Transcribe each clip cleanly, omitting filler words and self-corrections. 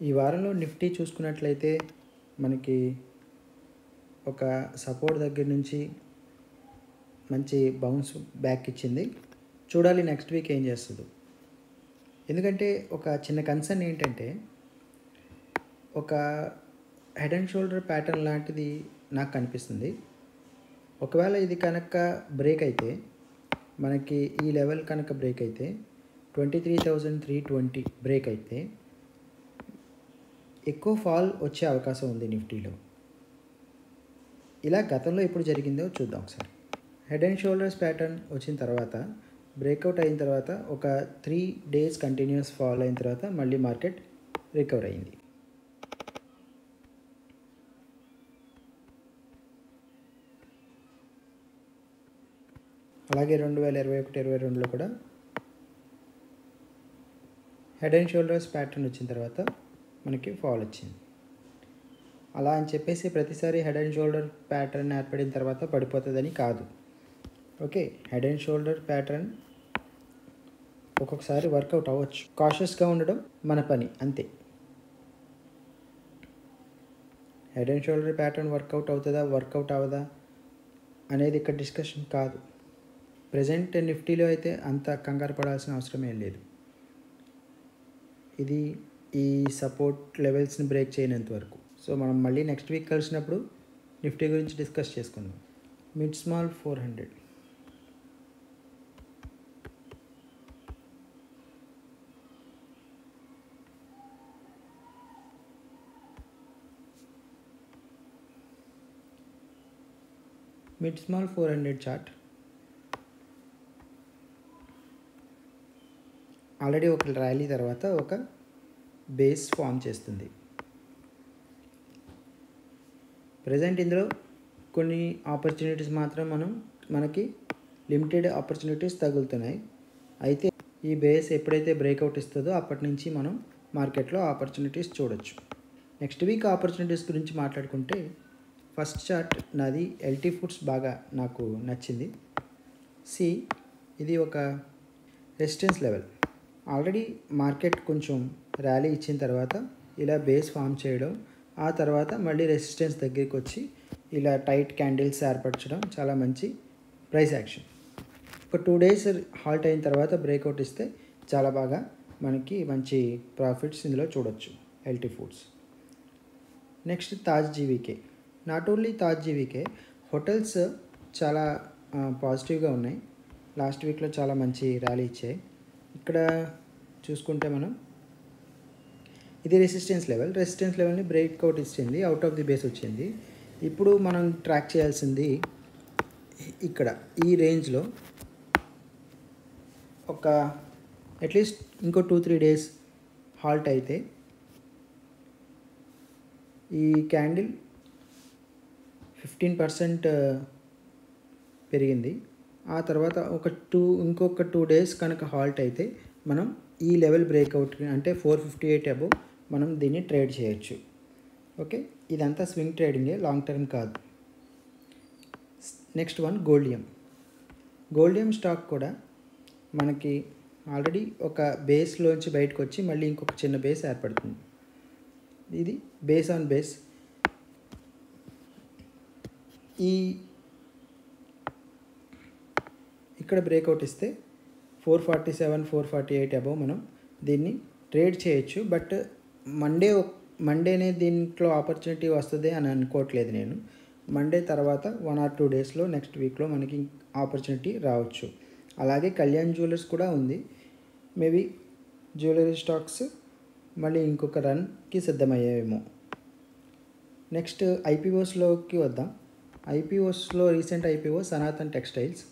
ఈ వారంలో నిఫ్టీ చూసుకున్నట్లయితే మనకి ఒక సపోర్ట్ దగ్గర నుంచి మంచి బౌన్స్ బ్యాక్ ఇచ్చింది. చూడాలి నెక్స్ట్ వీక్ ఏం చేస్తుందో. ఎందుకంటే ఒక చిన్న కన్సర్న్ ఏంటంటే ఒక హెడ్ అండ్ షోల్డర్ ప్యాటర్న్ లాంటిది నాకు కనిపిస్తుంది. ఒకవేళ ఇది కనుక బ్రేక్ అయితే మనకి ఈ లెవెల్ కనుక బ్రేక్ అయితే 23,320 బ్రేక్ అయితే ఎక్కువ ఫాల్ వచ్చే అవకాశం ఉంది నిఫ్టీలో. ఇలా గతంలో ఎప్పుడు జరిగిందో చూద్దాం ఒకసారి. హెడ్ అండ్ షోల్డర్స్ ప్యాటర్న్ వచ్చిన తర్వాత బ్రేక్అవుట్ అయిన తర్వాత ఒక 3 days కంటిన్యూస్ ఫాల్ అయిన తర్వాత మళ్ళీ మార్కెట్ రికవర్ అయింది. అలాగే 2021-22లో కూడా హెడ్ అండ్ షోల్డర్స్ ప్యాటర్న్ వచ్చిన తర్వాత మనకి ఫాల్ వచ్చింది. అలా అని చెప్పేసి ప్రతిసారి హెడ్ అండ్ షోల్డర్ ప్యాటర్న్ ఏర్పడిన తర్వాత పడిపోతుందని కాదు. Okay, head and shoulder pattern ఒక్కొక్కసారి వర్కౌట్ అవ్వచ్చు. కాషియస్గా ఉండడం మన పని అంతే. Head and shoulder pattern work out అవుతుందా వర్కౌట్ అవ్వదా అనేది ఇక్కడ డిస్కషన్ కాదు. ప్రజెంట్ నిఫ్టీలో అయితే అంత కంగారు పడాల్సిన అవసరం ఏం లేదు. ఇది ఈ సపోర్ట్ లెవెల్స్ని బ్రేక్ చేయనంత వరకు. సో మనం మళ్ళీ నెక్స్ట్ వీక్ కలిసినప్పుడు నిఫ్టీ గురించి డిస్కస్ చేసుకుందాం. Mid small 400. Mid small 400 chart already ఒక ర్యాలీ తర్వాత ఒక బేస్ ఫామ్ చేస్తుంది. ప్రజెంట్ ఇందులో కొన్ని ఆపర్చునిటీస్ మాత్రం మనకి లిమిటెడ్ ఆపర్చునిటీస్ తగులుతున్నాయి. అయితే ఈ బేస్ ఎప్పుడైతే బ్రేక్అవుట్ ఇస్తుందో అప్పటి నుంచి మనం మార్కెట్లో ఆపర్చునిటీస్ చూడొచ్చు. నెక్స్ట్ వీక్ ఆపర్చునిటీస్ గురించి మాట్లాడుకుంటే ఫస్ట్ చార్ట్ నాది ఎల్టీ ఫుడ్స్ బాగా నాకు నచ్చింది. ఇది ఒక రెసిస్టెన్స్ లెవెల్. ఆల్రెడీ మార్కెట్ కొంచెం ర్యాలీ ఇచ్చిన తర్వాత ఇలా బేస్ ఫామ్ చేయడం, ఆ తర్వాత మళ్ళీ రెసిస్టెన్స్ దగ్గరికి వచ్చి ఇలా టైట్ క్యాండిల్స్ ఏర్పరచడం చాలా మంచి ప్రైస్ యాక్షన్. ఒక 2 days హాల్ట్ అయిన తర్వాత బ్రేక్అవుట్ ఇస్తే చాలా బాగా మనకి మంచి ప్రాఫిట్స్ ఇందులో చూడొచ్చు LT foods. Next Taj GVK. Not only Taj GVK, hotels చాలా పాజిటివ్గా ఉన్నాయి. లాస్ట్ వీక్లో చాలా మంచి ర్యాలీ ఇచ్చాయి. ఇక్కడ చూసుకుంటే మనం ఇది రెసిస్టెన్స్ లెవెల్ని బ్రేక్అవుట్ ఇచ్చింది, అవుట్ ఆఫ్ ది బేస్ వచ్చింది. ఇప్పుడు మనం ట్రాక్ చేయాల్సింది ఇక్కడ ఈ రేంజ్లో ఒక అట్లీస్ట్ ఇంకో 2-3 days హాల్ట్ అయితే ఈ క్యాండిల్ 15% పెరిగింది. ఆ తర్వాత ఇంకొక 2 days కనుక హాల్ట్ అయితే మనం ఈ లెవెల్ బ్రేక్అవుట్ అంటే 458 అబోవ్ మనం దీన్ని ట్రేడ్ చేయొచ్చు. ఓకే, ఇదంతా స్వింగ్ ట్రేడింగే, లాంగ్ టర్మ్ కాదు. నెక్స్ట్ వన్ గోల్డియం స్టాక్ కూడా మనకి ఆల్రెడీ ఒక బేస్లోంచి బయటకు వచ్చి మళ్ళీ ఇంకొక చిన్న బేస్ ఏర్పడుతుంది. ఇది బేస్ ఆన్ బేస్. ఇక్కడ బ్రేక్అవుట్ ఇస్తే 447-448 అబోవ్ మనం దీన్ని ట్రేడ్ చేయొచ్చు. బట్ మండేనే దీంట్లో ఆపర్చునిటీ వస్తుంది అని అనుకోవట్లేదు నేను. మండే తర్వాత 1 or 2 daysలో నెక్స్ట్ వీక్లో మనకి ఆపర్చునిటీ రావచ్చు. అలాగే కళ్యాణ్ జ్యువెలర్స్ కూడా ఉంది. మేబీ జ్యువెలరీ స్టాక్స్ మళ్ళీ ఇంకొక రన్కి సిద్ధమయ్యాయేమో. నెక్స్ట్ ఐపీఓస్లోకి వద్దాం. ఐపీఓస్లో రీసెంట్ ఐపీఓ సనాతన్ టెక్స్టైల్స్.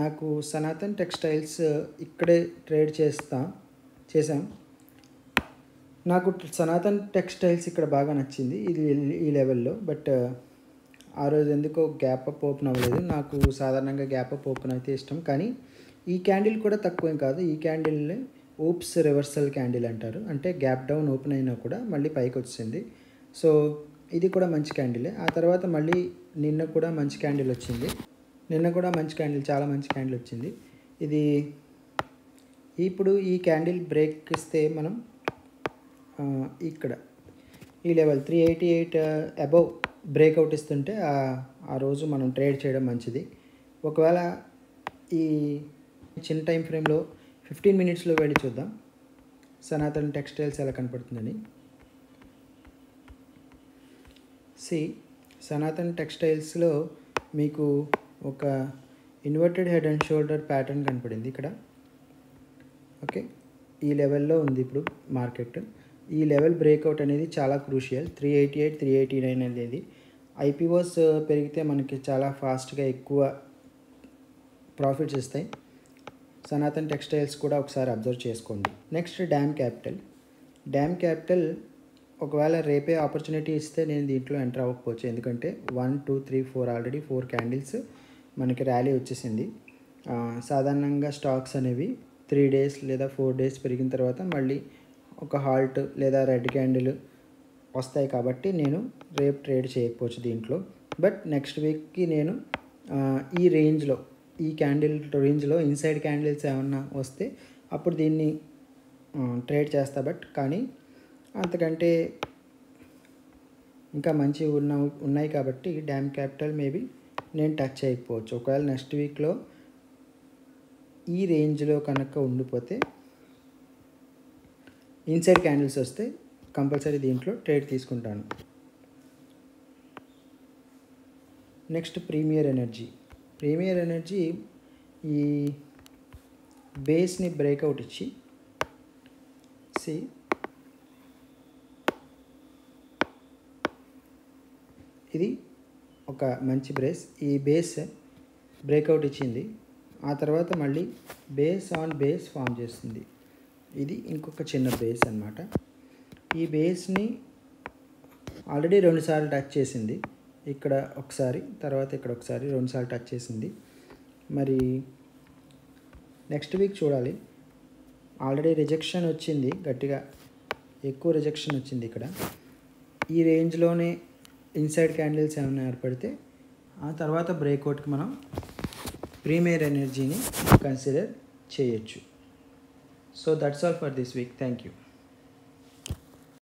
నాకు సనాతన్ టెక్స్టైల్స్ ఇక్కడే ట్రేడ్ చేశాం. నాకు సనాతన్ టెక్స్టైల్స్ ఇక్కడ బాగా నచ్చింది ఈ లెవెల్లో. బట్ ఆ రోజు ఎందుకో గ్యాప్ అప్ ఓపెన్ అవ్వలేదు. నాకు సాధారణంగా గ్యాప్ అప్ ఓపెన్ అయితే ఇష్టం, కానీ ఈ క్యాండిల్ కూడా తక్కువేం కాదు. ఈ క్యాండిల్ని ఊప్స్ రివర్సల్ క్యాండిల్ అంటారు. అంటే గ్యాప్ డౌన్ ఓపెన్ అయినా కూడా మళ్ళీ పైకి వచ్చింది. సో ఇది కూడా మంచి క్యాండిలే. ఆ తర్వాత మళ్ళీ నిన్న కూడా మంచి క్యాండిల్ వచ్చింది. చాలా మంచి క్యాండిల్ వచ్చింది. ఇది ఇప్పుడు ఈ క్యాండిల్ బ్రేక్ ఇస్తే మనం ఇక్కడ ఈ లెవెల్ 388 అబవ్ బ్రేక్అవుట్ ఇస్తుంటే ఆ రోజు మనం ట్రేడ్ చేయడం మంచిది. ఒకవేళ ఈ చిన్న టైం ఫ్రేమ్లో 15 మినిట్స్లో వెళ్ళి చూద్దాం సనాతన్ టెక్స్టైల్స్ ఎలా కనపడుతుందని. సనాతన్ టెక్స్టైల్స్లో మీకు ఒక inverted head and shoulder pattern కనపడింది ఇక్కడ. ఓకే, ఈ లెవెల్లో ఉంది ఇప్పుడు మార్కెట్. ఈ లెవెల్ బ్రేక్అవుట్ అనేది చాలా క్రూషియల్. 388 389 అనేది ఐపీఓస్ పెరిగితే మనకి చాలా ఫాస్ట్గా ఎక్కువ ప్రాఫిట్స్ ఇస్తాయి. సనాతన్ టెక్స్టైల్స్ కూడా ఒకసారి అబ్జర్వ్ చేసుకోండి. నెక్స్ట్ డ్యామ్ క్యాపిటల్ ఒకవేళ రేపే ఆపర్చునిటీ ఇస్తే నేను దీంట్లో ఎంటర్ అవ్వకపోవచ్చు, ఎందుకంటే 1 2 3 4 ఆల్రెడీ 4 క్యాండిల్స్ మనకి ర్యాలీ వచ్చేసింది. సాధారణంగా స్టాక్స్ అనేవి 3 డేస్ లేదా 4 డేస్ పెరిగిన తర్వాత మళ్ళీ ఒక హాల్ట్ లేదా రెడ్ క్యాండిల్ వస్తాయి, కాబట్టి నేను రేపు ట్రేడ్ చేయకపోవచ్చు దీంట్లో. బట్ నెక్స్ట్ వీక్కి నేను ఈ రేంజ్లో, ఈ క్యాండిల్ రేంజ్లో ఇన్సైడ్ క్యాండిల్స్ ఏమన్నా వస్తే అప్పుడు దీన్ని ట్రేడ్ చేస్తా. బట్ కానీ అంతకంటే ఇంకా మంచి ఉన్నాయి కాబట్టి డ్యామ్ క్యాపిటల్ మేబీ నేను టచ్ చేయకపోవచ్చు. ఒకవేళ నెక్స్ట్ వీక్లో ఈ రేంజ్లో కనుక ఉండిపోతే ఇన్సైడ్ క్యాండిల్స్ వస్తే కంపల్సరీ దీంట్లో ట్రేడ్ తీసుకుంటాను. నెక్స్ట్ ప్రీమియర్ ఎనర్జీ ఈ బేస్ని బ్రేక్అవుట్ ఇచ్చి ఇది ఒక మంచి ఈ బేస్ బ్రేక్అవుట్ ఇచ్చింది. ఆ తర్వాత మళ్ళీ బేస్ ఆన్ బేస్ ఫామ్ చేస్తుంది. ఇది ఇంకొక చిన్న బేస్ అన్నమాట. ఈ బేస్ని ఆల్రెడీ 2 సార్లు టచ్ చేసింది. ఇక్కడ ఒకసారి, తర్వాత ఇక్కడ ఒకసారి, 2 సార్లు టచ్ చేసింది. మరి నెక్స్ట్ వీక్ చూడాలి. ఆల్రెడీ రిజెక్షన్ వచ్చింది, గట్టిగా ఎక్కువ రిజెక్షన్ వచ్చింది ఇక్కడ. ఈ రేంజ్లోనే ఇన్సైడ్ క్యాండిల్స్ ఏమైనా ఏర్పడితే ఆ తర్వాత బ్రేక్అవుట్కి మనం ప్రీమియర్ ఎనర్జీని కన్సిడర్ చేయొచ్చు. So that's all for this week. Thank you.